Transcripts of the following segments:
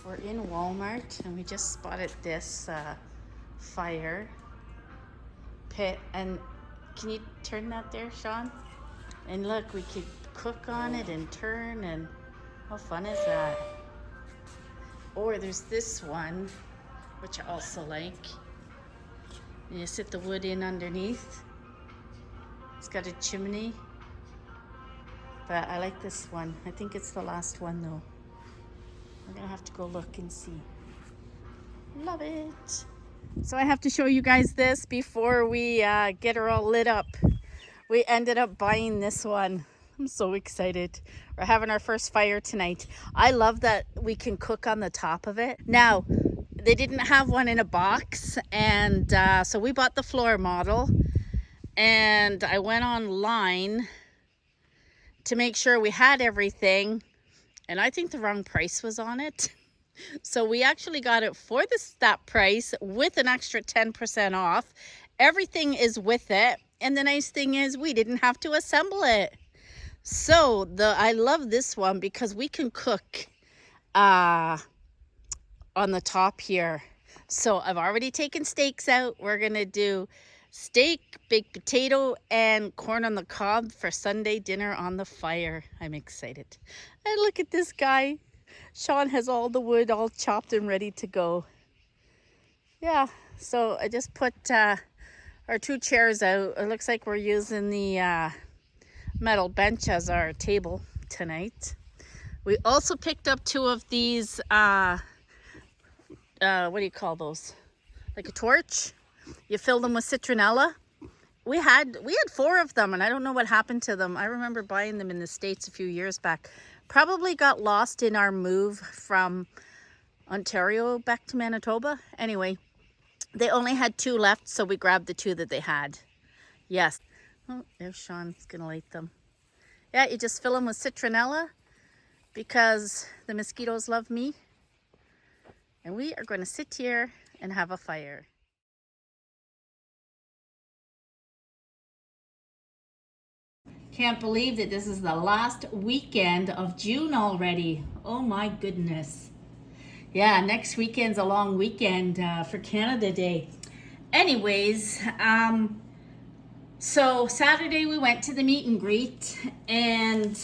We're in Walmart and we just spotted this fire pit. And can you turn that there, Sean? And look, we could cook on it and turn, and how fun is that? Or there's this one, which I also like. You sit the wood in underneath. It's got a chimney. But I like this one. I think it's the last one though. I'm gonna have to go look and see. Love it. So I have to show you guys this before we get her all lit up. We ended up buying this one. I'm so excited. We're having our first fire tonight. I love that we can cook on the top of it. Now, they didn't have one in a box, and so we bought the floor model, and I went online to make sure we had everything, and I think the wrong price was on it. So we actually got it for that price with an extra 10% off. Everything is with it, and the nice thing is we didn't have to assemble it. So I love this one because we can cook on the top here. So I've already taken steaks out. We're gonna do steak, baked potato, and corn on the cob for Sunday dinner on the fire. I'm excited. And look at this guy. Sean has all the wood all chopped and ready to go. Yeah, so I just put our 2 chairs out. It looks like we're using the metal bench as our table tonight. We also picked up 2 of these, what do you call those? Like a torch. You fill them with citronella. We had 4 of them, and I don't know what happened to them. I remember buying them in the States a few years back. Probably got lost in our move from Ontario back to Manitoba. Anyway, they only had 2 left, so we grabbed the 2 that they had. Yes. Oh, there's Sean. He's going to light them. Yeah, you just fill them with citronella because the mosquitoes love me. And we are going to sit here and have a fire. Can't believe that this is the last weekend of June already. Oh my goodness. Yeah, next weekend's a long weekend for Canada Day. Anyways, so Saturday we went to the meet and greet, and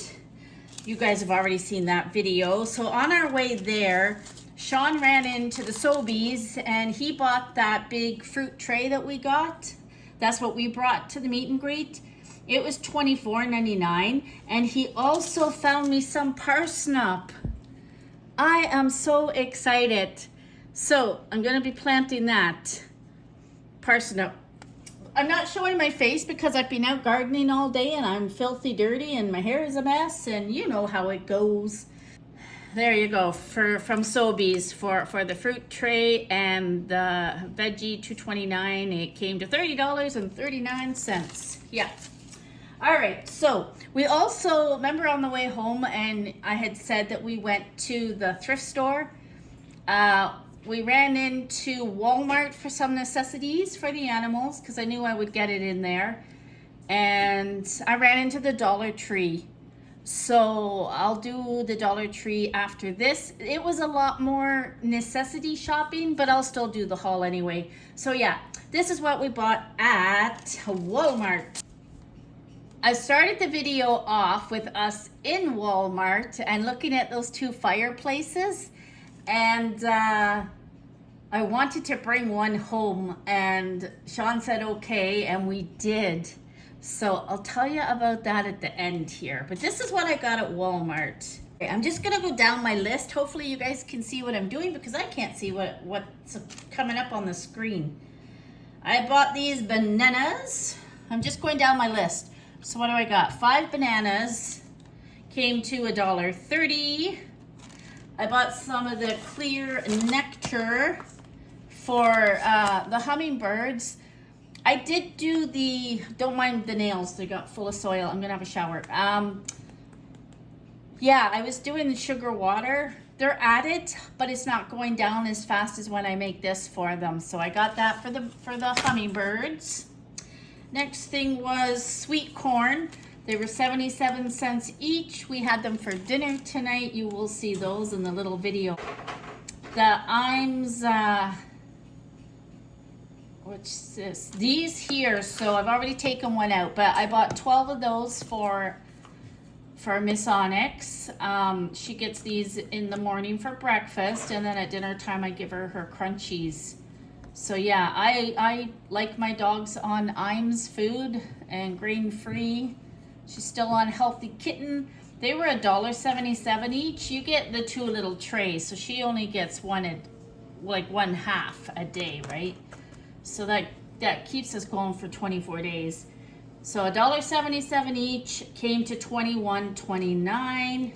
you guys have already seen that video. So on our way there, Sean ran into the Sobeys and he bought that big fruit tray that we got. That's what we brought to the meet and greet. It was $24.99, and he also found me some parsnip. I am so excited. So I'm gonna be planting that parsnip. I'm not showing my face because I've been out gardening all day and I'm filthy dirty and my hair is a mess, and you know how it goes. There you go, from Sobeys for the fruit tray and the veggie $2.29. It came to $30.39. Yeah. All right, so we also, remember on the way home, and I had said that we went to the thrift store. We ran into Walmart for some necessities for the animals because I knew I would get it in there. And I ran into the Dollar Tree. So I'll do the Dollar Tree after this. It was a lot more necessity shopping, but I'll still do the haul anyway. So yeah, this is what we bought at Walmart. I started the video off with us in Walmart and looking at those 2 fireplaces, and I wanted to bring one home, and Sean said okay, and we did. So I'll tell you about that at the end here, but this is what I got at Walmart. Okay, I'm just gonna go down my list. Hopefully you guys can see what I'm doing because I can't see what's coming up on the screen. I bought these bananas. I'm just going down my list. So what do I got? 5 bananas, came to $1.30. I bought some of the clear nectar for the hummingbirds. I did do don't mind the nails, they got full of soil. I'm gonna have a shower. Yeah, I was doing the sugar water. They're at it, but it's not going down as fast as when I make this for them. So I got that for the hummingbirds. Next thing was sweet corn. They were 77 cents each. We had them for dinner tonight. You will see those in the little video. the Iams, which is this? These here, so I've already taken one out, but I bought 12 of those for Miss Onyx. She gets these in the morning for breakfast, and then at dinner time I give her her crunchies. So yeah, I like my dogs on Iams food and grain-free. She's still on Healthy Kitten. They were $1.77 each. You get the 2 little trays, so she only gets one half a day, right? So that keeps us going for 24 days. So $1.77 each, came to $21.29.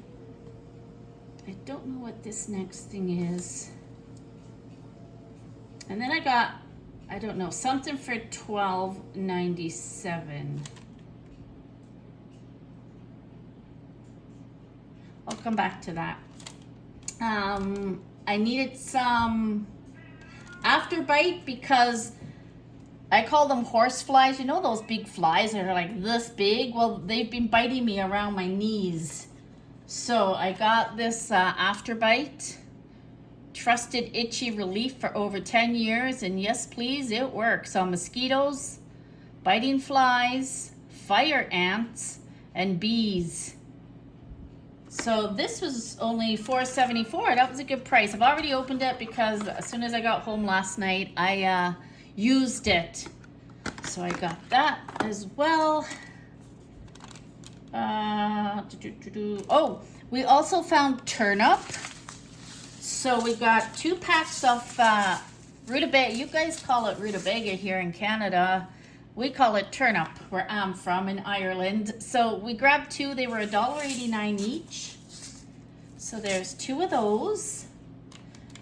I don't know what this next thing is. And then I got, I don't know, something for $12.97. I'll come back to that. I needed some Afterbite because I call them horse flies. You know those big flies that are like this big? Well, they've been biting me around my knees. So I got this Afterbite. Trusted itchy relief for over 10 years. And yes, please, it works on mosquitoes, biting flies, fire ants, and bees. So this was only $4.74. That was a good price. I've already opened it because as soon as I got home last night, I used it. So I got that as well. Oh, we also found turnip. So we got 2 packs of rutabaga. You guys call it rutabaga here in Canada. We call it turnip where I'm from in Ireland. So we grabbed 2. They were $1.89 each. So there's 2 of those.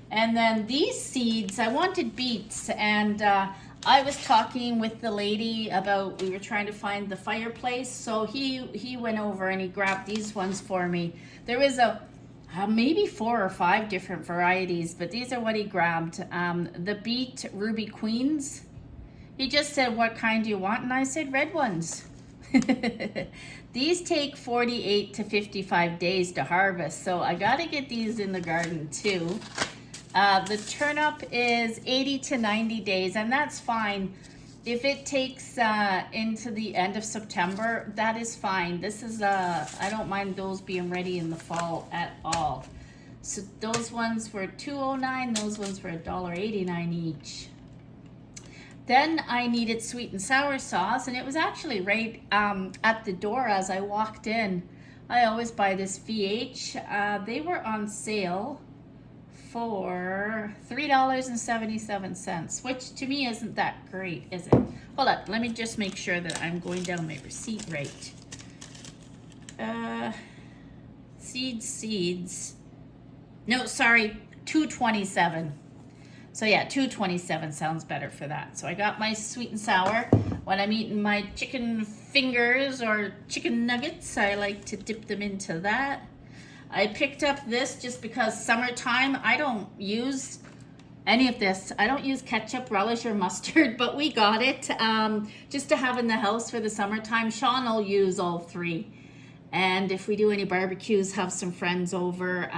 And then these seeds, I wanted beets, and I was talking with the lady about, we were trying to find the fireplace, so he went over and he grabbed these ones for me. There was maybe 4 or 5 different varieties, but these are what he grabbed. The beet Ruby Queens. He just said, what kind do you want? And I said, red ones. These take 48 to 55 days to harvest, so I got to get these in the garden too. The turnip is 80 to 90 days, and that's fine. If it takes into the end of September, that is fine. This is, I don't mind those being ready in the fall at all. So those ones were $2.09, those ones were $1.89 each. Then I needed sweet and sour sauce, and it was actually right at the door as I walked in. I always buy this VH. They were on sale for $3.77, which to me isn't that great, is it? Hold on, let me just make sure that I'm going down my receipt right. Seeds. No, sorry, $2.27. So yeah, $2.27 sounds better for that. So I got my sweet and sour. When I'm eating my chicken fingers or chicken nuggets, I like to dip them into that. I picked up this just because summertime, I don't use any of this. I don't use ketchup, relish, or mustard, but we got it just to have in the house for the summertime. Sean will use all 3. And if we do any barbecues, have some friends over,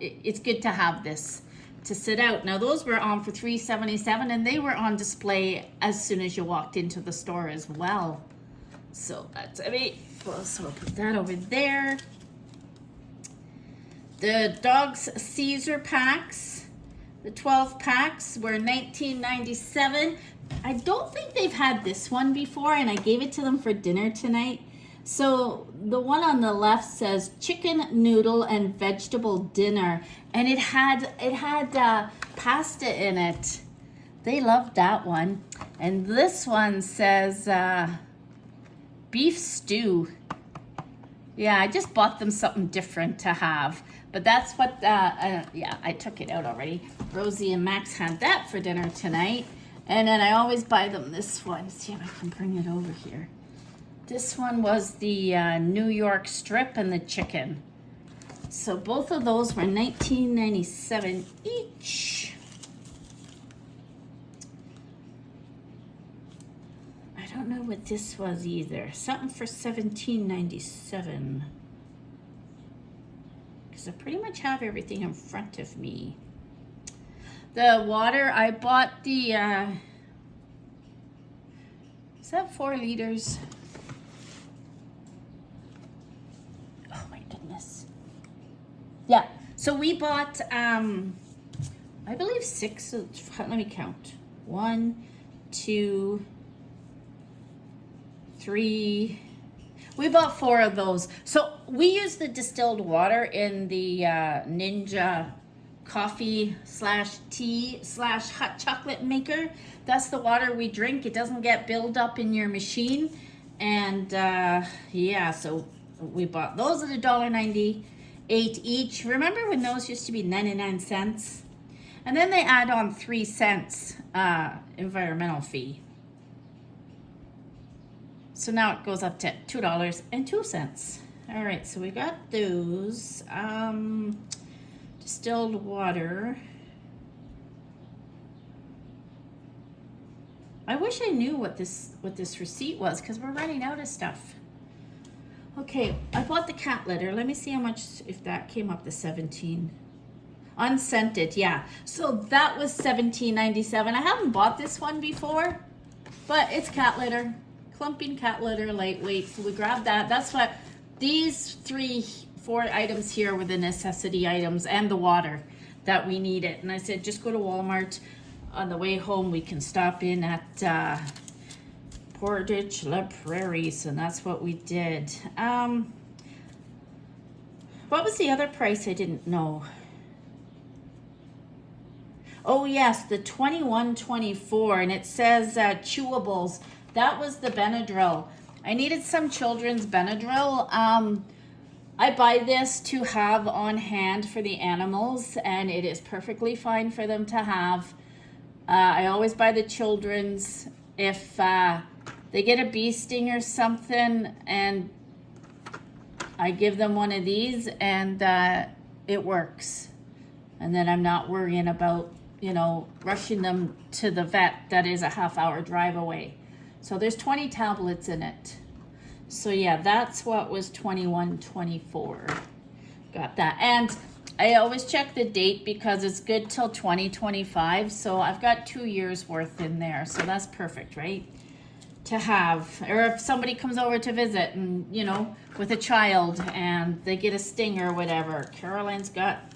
it's good to have this to sit out. Now those were on for $3.77, and they were on display as soon as you walked into the store as well. So that's it. So I'll put that over there. The Dogs Caesar packs, the 12 packs were $19.97. I don't think they've had this one before, and I gave it to them for dinner tonight. So the one on the left says chicken noodle and vegetable dinner, and it had pasta in it. They loved that one. And this one says beef stew. Yeah, I just bought them something different to have. But that's what, yeah, I took it out already. Rosie and Max had that for dinner tonight. And then I always buy them this one. See if I can bring it over here. This one was the New York strip and the chicken. So both of those were $19.97 each. I don't know what this was either. Something for $17.97. Because I pretty much have everything in front of me. The water, I bought the, is that 4 liters? Oh my goodness. Yeah, so we bought, I believe 6, let me count. 1, 2, 3. We bought 4 of those. So we use the distilled water in the Ninja coffee / tea / hot chocolate maker. That's the water we drink. It doesn't get built up in your machine. And yeah, so we bought those at $1.98 each. Remember when those used to be 99 cents? And then they add on 3 cents environmental fee. So now it goes up to $2.02. All right, so we got those. Distilled water. I wish I knew what this receipt was, because we're running out of stuff. Okay, I bought the cat litter. Let me see how much, if that came up to 17. Unscented, yeah. So that was $17.97. I haven't bought this one before, but it's cat litter. Clumping cat litter, lightweight. So we grabbed that. That's what these 4 items here were the necessity items, and the water that we needed. And I said, just go to Walmart. On the way home, we can stop in at Portage La Prairie. And that's what we did. What was the other price? I didn't know. Oh yes, the 21.24, and it says chewables. That was the Benadryl. I needed some children's Benadryl. I buy this to have on hand for the animals, and it is perfectly fine for them to have. I always buy the children's. If they get a bee sting or something, and I give them one of these, and it works. And then I'm not worrying about, you know, rushing them to the vet that is a half-hour drive away. So there's 20 tablets in it. So yeah, that's what was 21.24. Got that. And I always check the date because it's good till 2025. So I've got 2 years worth in there. So that's perfect, right? To have. Or if somebody comes over to visit and, you know, with a child and they get a sting or whatever, Caroline's got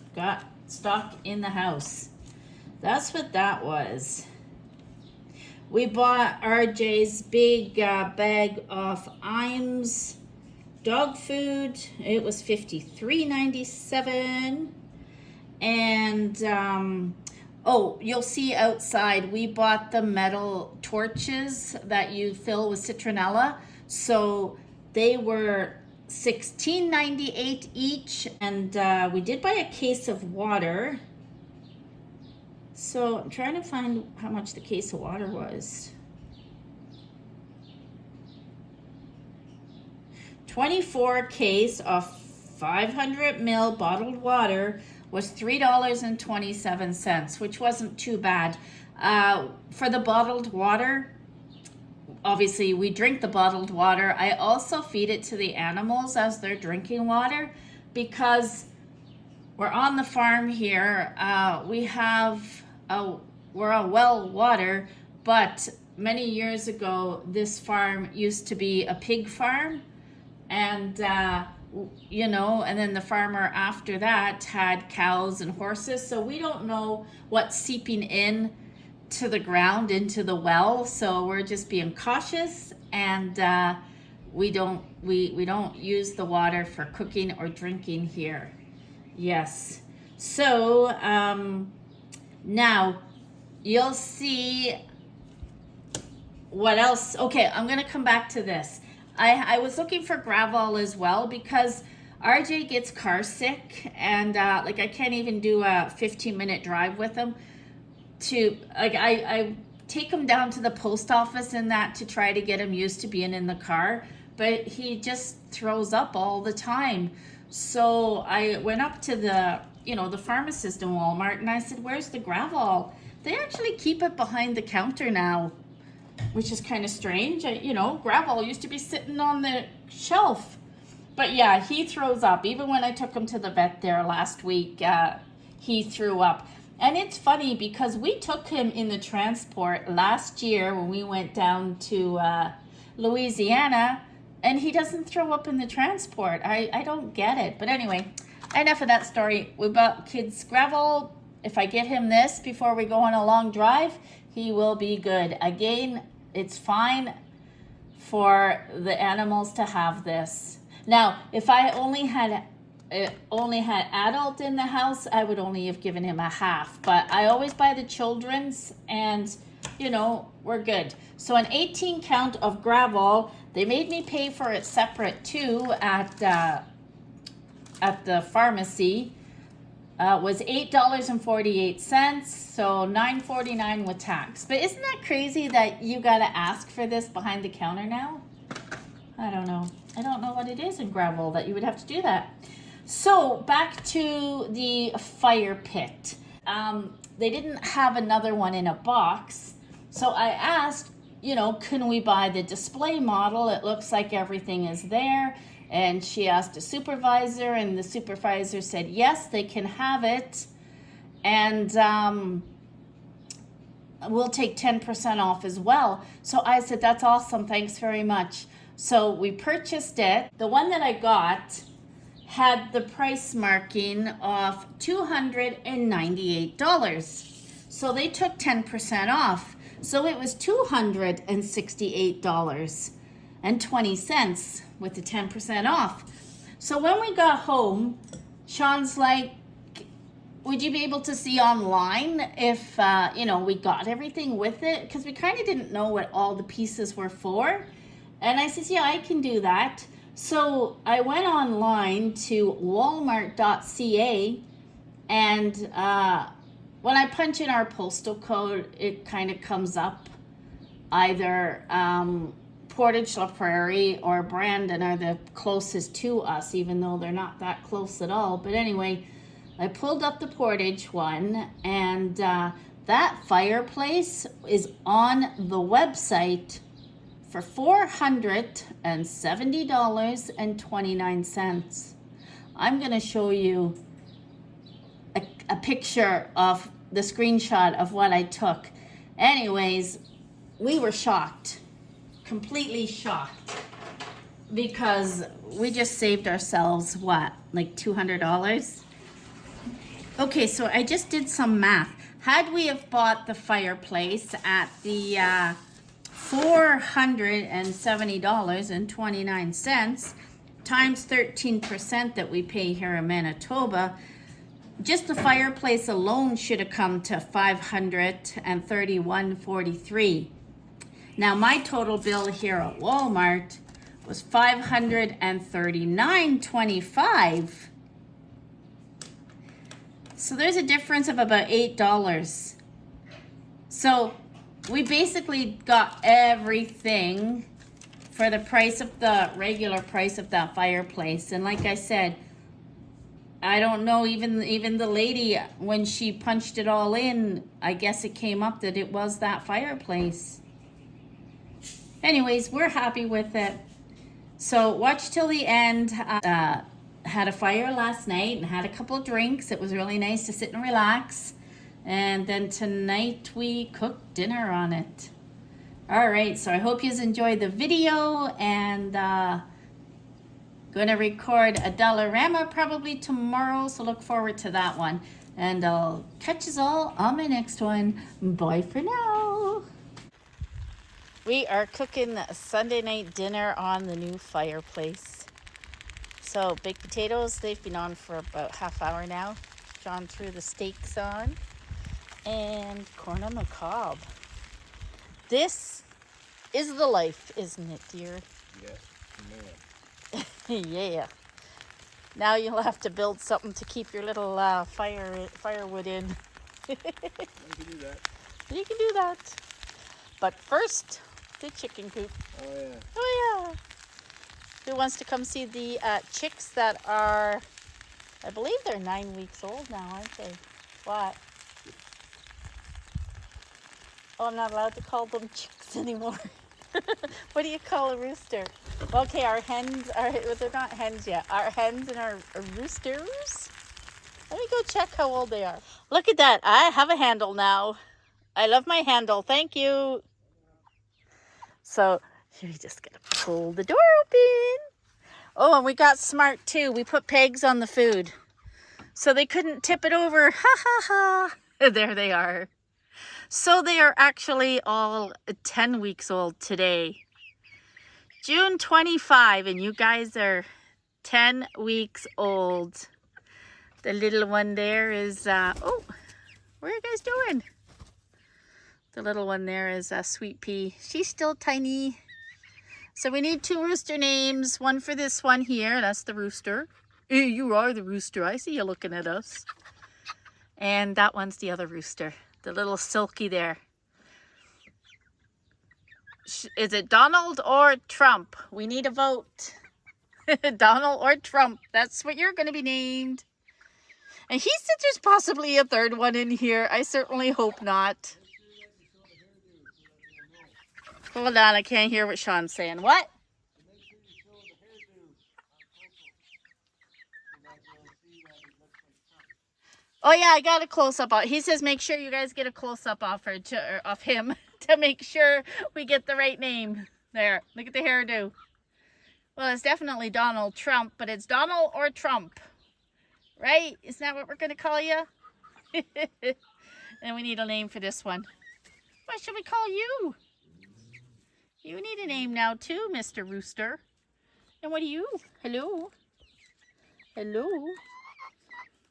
stock in the house. That's what that was. We bought RJ's big bag of Iams dog food. It was $53.97. And oh, you'll see outside we bought the metal torches that you fill with citronella. So they were $16.98 each. And we did buy a case of water. So I'm trying to find how much the case of water was. 24 case of 500 ml bottled water was $3.27, which wasn't too bad. For the bottled water, obviously we drink the bottled water. I also feed it to the animals as they're drinking water, because we're on the farm here. We're on well water, but many years ago, this farm used to be a pig farm, and you know, and then the farmer after that had cows and horses. So we don't know what's seeping in to the ground into the well. So we're just being cautious, and we don't use the water for cooking or drinking here. Yes. So now you'll see what else. Okay, I'm gonna come back to this. I was looking for Gravol as well, because RJ gets car sick, and like I can't even do a 15-minute drive with him. I take him down to the post office and that to try to get him used to being in the car, but he just throws up all the time. So I went up to the pharmacist in Walmart, and I said, "Where's the Gravol?" They actually keep it behind the counter now, which is kind of strange. Gravol used to be sitting on the shelf. But yeah, he throws up. Even when I took him to the vet there last week, he threw up. And it's funny because we took him in the transport last year when we went down to Louisiana, and he doesn't throw up in the transport. I don't get it. But anyway, enough of that story. We bought kids gravel. If I get him this before we go on a long drive, he will be good. Again, it's fine for the animals to have this. Now, if I only had adult in the house, I would only have given him a half. But I always buy the children's, and you know, we're good. So an 18 count of gravel, they made me pay for it separate too at the pharmacy. Was $8.48, so $9.49 with tax. But isn't that crazy that you gotta ask for this behind the counter now? I don't know. I don't know what it is in gravel that you would have to do that. So back to the fire pit. They didn't have another one in a box, so I asked, you know, can we buy the display model? It looks like everything is there. And she asked a supervisor, and the supervisor said, yes, they can have it. And we'll take 10% off as well. So I said, that's awesome. Thanks very much. So we purchased it. The one that I got had the price marking of $298. So they took 10% off. So it was $268.20 with the 10% off. So when we got home, Sean's like, would you be able to see online if, you know, we got everything with it? Because we kind of didn't know what all the pieces were for. And I says, yeah, I can do that. So I went online to walmart.ca, and when I punch in our postal code, it kind of comes up either Portage La Prairie or Brandon are the closest to us, even though they're not that close at all. But anyway, I pulled up the Portage one, and that fireplace is on the website for $470.29. I'm going to show you a picture of the screenshot of what I took. Anyways, we were shocked. Completely shocked, because we just saved ourselves what, like $200? Okay, so I just did some math. Had we have bought the fireplace at the $470.29 times 13% that we pay here in Manitoba, just the fireplace alone should have come to $531.43. Now, my total bill here at Walmart was $539.25. So there's a difference of about $8. So we basically got everything for the price of the regular price of that fireplace. And like I said, I don't know, even the lady, when she punched it all in, I guess it came up that it was that fireplace. Anyways, we're happy with it. So watch till the end. Had a fire last night and had a couple of drinks. It was really nice to sit and relax. And then tonight we cooked dinner on it. All right, so I hope you enjoyed the video, and gonna record a Dollarama probably tomorrow, so look forward to that one. And I'll catch us all on my next one. Bye for now. We are cooking a Sunday night dinner on the new fireplace. So baked potatoes, they've been on for about half hour now. John threw the steaks on. And corn on the cob. This is the life, isn't it, dear? Yes, ma'am. Yeah. Now you'll have to build something to keep your little firewood in. You can do that. You can do that. But first, the chicken coop. Oh, yeah. Oh, yeah. Who wants to come see the chicks that are, I believe they're 9 weeks old now, aren't they? What? Oh, I'm not allowed to call them chicks anymore. What do you call a rooster? Okay, our hens are, well, they're not hens yet. Our hens and our roosters. Let me go check how old they are. Look at that. I have a handle now. I love my handle. Thank you. So you just gotta pull the door open. Oh, and we got smart too. We put pegs on the food so they couldn't tip it over. Ha ha ha. There they are. So they are actually all 10 weeks old today. June 25, and you guys are 10 weeks old. The little one there is, oh, what are you guys doing? The little one there is Sweet Pea. She's still tiny. So we need 2 rooster names. One for this one here. That's the rooster. Hey, you are the rooster. I see you looking at us. And that one's the other rooster. The little Silky there. Is it Donald or Trump? We need a vote. Donald or Trump. That's what you're going to be named. And he said there's possibly a third one in here. I certainly hope not. Hold on, I can't hear what Sean's saying. What? Oh yeah, I got a close-up. He says make sure you guys get a close-up of him to make sure we get the right name. There, look at the hairdo. Well, it's definitely Donald Trump, but it's Donald or Trump. Right? Isn't that what we're going to call you? And we need a name for this one. What should we call you? You need a name now too, Mr. Rooster. And what are you? Hello? Hello?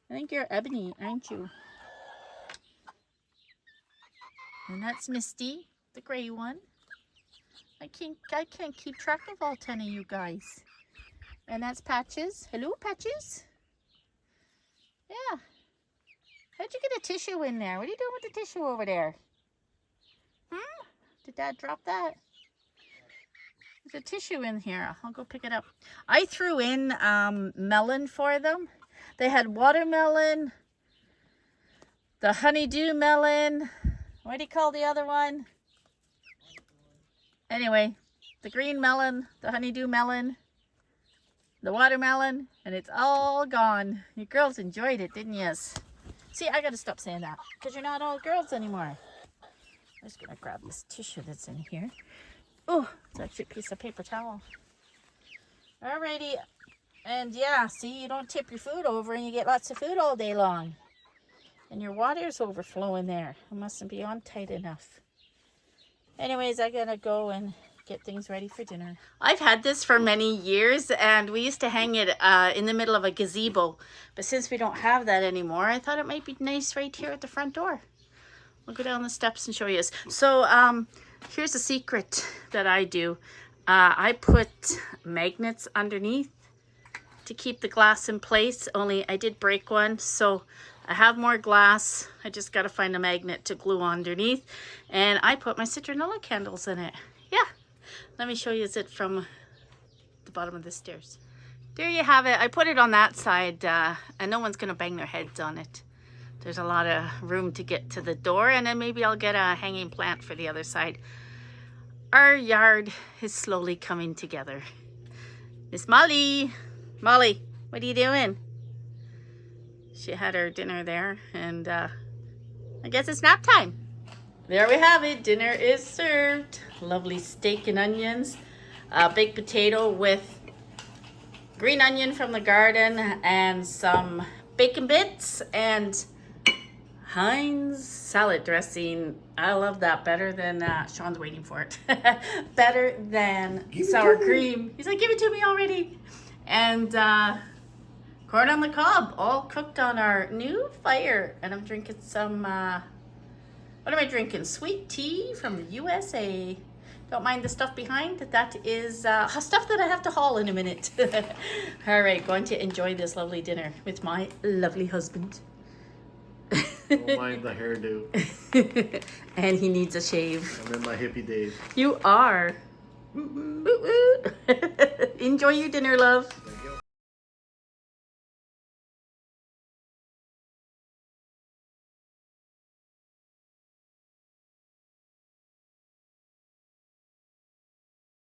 I think you're Ebony, aren't you? And that's Misty, the gray one. I can't keep track of all 10 of you guys. And that's Patches. Hello, Patches? Yeah. How'd you get a tissue in there? What are you doing with the tissue over there? Did Dad drop that? There's a tissue in here. I'll go pick it up. I threw in melon for them. They had watermelon, the honeydew melon. What do you call the other one? Anyway, the green melon, the honeydew melon, the watermelon, and it's all gone. You girls enjoyed it, didn't you? See, I gotta stop saying that because you're not all girls anymore. I'm just gonna grab this tissue that's in here. Oh, it's actually a piece of paper towel. Alrighty. And yeah, see, you don't tip your food over and you get lots of food all day long. And your water's overflowing there. It mustn't be on tight enough. Anyways, I gotta go and get things ready for dinner. I've had this for many years and we used to hang it in the middle of a gazebo. But since we don't have that anymore, I thought it might be nice right here at the front door. I'll go down the steps and show you this. So, here's a secret that I do. I put magnets underneath to keep the glass in place, only I did break one, so I have more glass. I just got to find a magnet to glue underneath, and I put my citronella candles in it. Yeah, let me show you it from the bottom of the stairs. There you have it. I put it on that side, and no one's going to bang their heads on it. There's a lot of room to get to the door, and then maybe I'll get a hanging plant for the other side. Our yard is slowly coming together. Miss Molly. Molly, what are you doing? She had her dinner there, and I guess it's nap time. There we have it. Dinner is served. Lovely steak and onions. Baked potato with green onion from the garden and some bacon bits and Heinz salad dressing. I love that better than, Sean's waiting for it. Better than sour cream. He's like, give it to me already. And corn on the cob, all cooked on our new fire. And I'm drinking some, what am I drinking? Sweet tea from the USA. Don't mind the stuff behind. That is stuff that I have to haul in a minute. All right, going to enjoy this lovely dinner with my lovely husband. Don't mind the hairdo. And he needs a shave. I'm in my hippie days. You are. Enjoy your dinner, love.